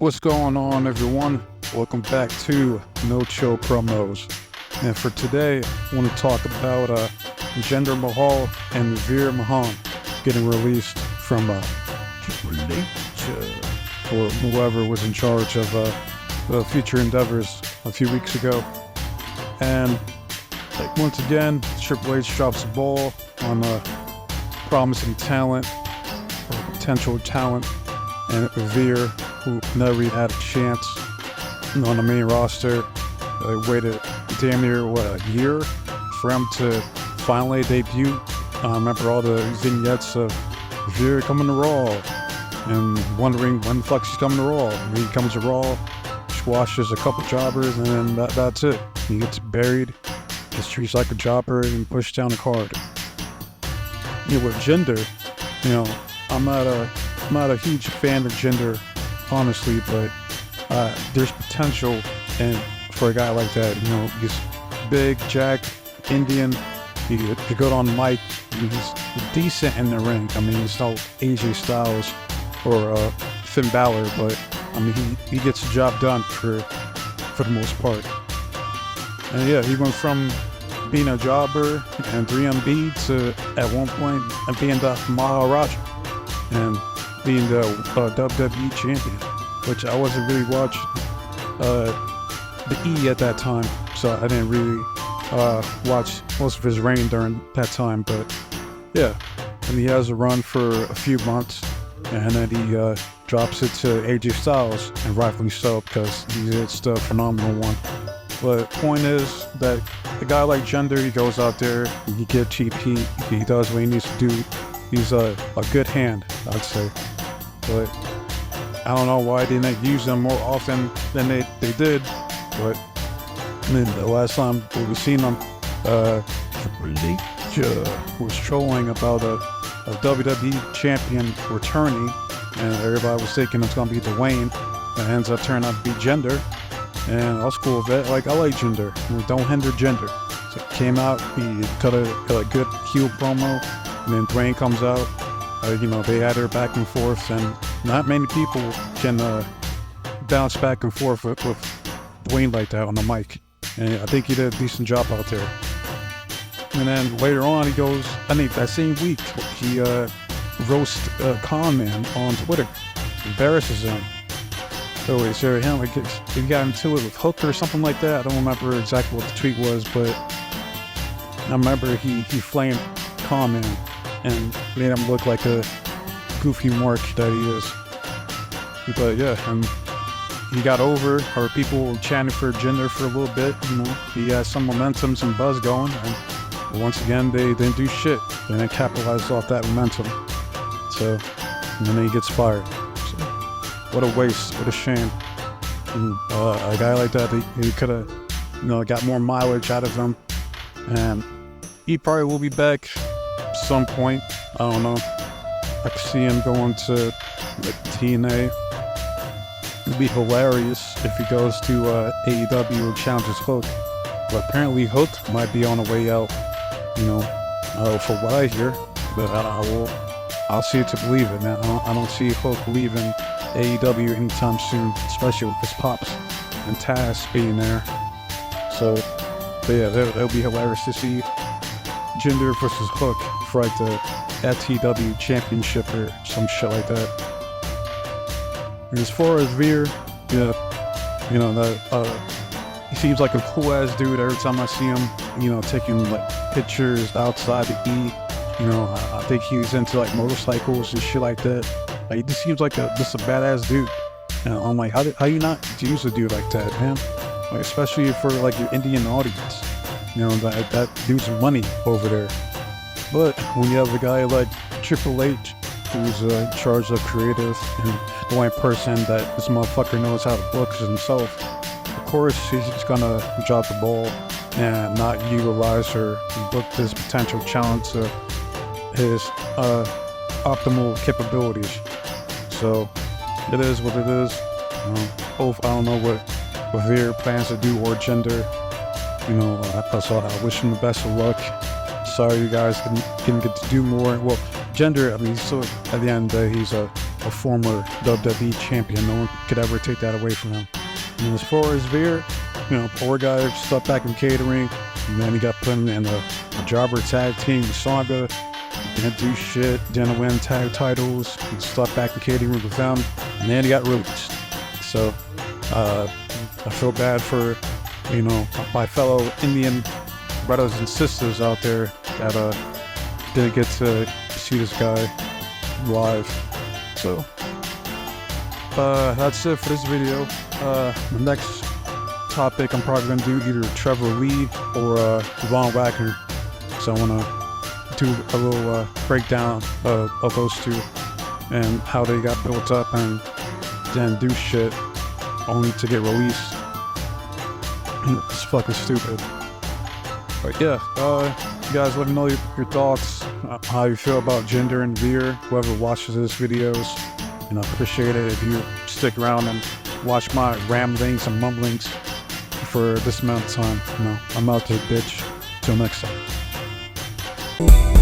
What's going on, everyone? Welcome back to No Chill Promos. And for today, I want to talk about Jinder Mahal and Veer Mahan getting released from or whoever was in charge of future endeavors a few weeks ago. And once again, Triple H drops the ball on promising talent or potential talent, and Veer, who never even had a chance on the main roster. They waited damn near, a year for him to finally debut. I remember all the vignettes of Veer coming to Raw and wondering when the fuck he's coming to Raw. And he comes to Raw, squashes a couple jobbers, and then that's it. He gets buried, gets treated like a jobber, and pushed down the card. With Jinder, I'm not a huge fan of Jinder, honestly, but there's potential and for a guy like that. He's big, jacked, Indian. He's good on the mic. He's decent in the ring. He's no AJ Styles or Finn Balor, but he gets the job done for the most part. And yeah, he went from being a jobber and 3MB to at one point being the Maharaja and being the WWE champion, which I wasn't really watching the E at that time, so I didn't really watch most of his reign during that time. But yeah, and he has a run for a few months, and then he drops it to AJ Styles, and rightfully so, because he's the phenomenal one. But the point is that a guy like Jinder, he goes out there, he gets cheap heat, he does what he needs to do. He's a good hand, I'd say. But I don't know why they didn't use them more often than they did. But the last time we seen them, Triple H was trolling about a WWE champion returning, and everybody was thinking it's gonna be Dwayne. It ends up turning out to be Jinder, and I was cool with it. I like Jinder. Don't hinder Jinder. So he came out, he cut a good heel promo, and then Dwayne comes out. They had her back and forth, and not many people can bounce back and forth with Dwayne like that on the mic. And I think he did a decent job out there. And then later on, he goes, I think that same week, he roasts Con Man on Twitter, embarrasses him. So he said him, he got into it with Hook or something like that. I don't remember exactly what the tweet was, but I remember he flamed Con Man and made him look like a goofy mark that he is. But yeah, and he got over, or people were chanting for Jinder for a little bit. He had some momentum, some buzz going, and once again, they didn't do shit. They didn't capitalize off that momentum. So, and then he gets fired. So, what a waste, what a shame. A guy like that, he could have, got more mileage out of him. And he probably will be back some point. I don't know. I could see him going to TNA. It'd be hilarious if he goes to AEW and challenges Hook. But apparently Hook might be on the way out. For what I hear. But I'll see it to believe it, man. I don't see Hook leaving AEW anytime soon, especially with his pops and Taz being there. So, but yeah, that'll be hilarious to see Jinder versus Hook for the FTW championship or some shit like that. And as far as Veer, he seems like a cool ass dude every time I see him. Taking pictures outside the E. I think he's into motorcycles and shit like that. He just seems like just a badass dude. And I'm like, how you not use a dude like that, man? Especially for your Indian audience. That dude's money over there. But when you have a guy like Triple H, who's in charge of creative and the only person that this motherfucker knows how to book is himself, of course he's just gonna drop the ball and not utilize or book this potential challenge to his optimal capabilities. So it is what it is. I don't know what Veer plans to do or Jinder. I wish him the best of luck. Sorry you guys didn't get to do more. Well, Jinder, he's still, at the end of the day, he's a a former WWE champion. No one could ever take that away from him. And as far as Veer, poor guy stuck back in catering, and then he got put in a jobber tag team with Saga. Didn't do shit, didn't win tag titles, he stuck back in catering with them, and then he got released. So, I feel bad for, my fellow Indian brothers and sisters out there that didn't get to see this guy live. So, that's it for this video. The next topic I'm probably going to do either Trevor Lee or Von Wagner. So I want to do a little breakdown of those two and how they got built up and then do shit only to get released. It's fucking stupid. But yeah, you guys let me know your thoughts, how you feel about Jinder and Veer, whoever watches this videos, and I appreciate it if you stick around and watch my ramblings and mumblings for this amount of time. I'm out there, bitch. Till next time.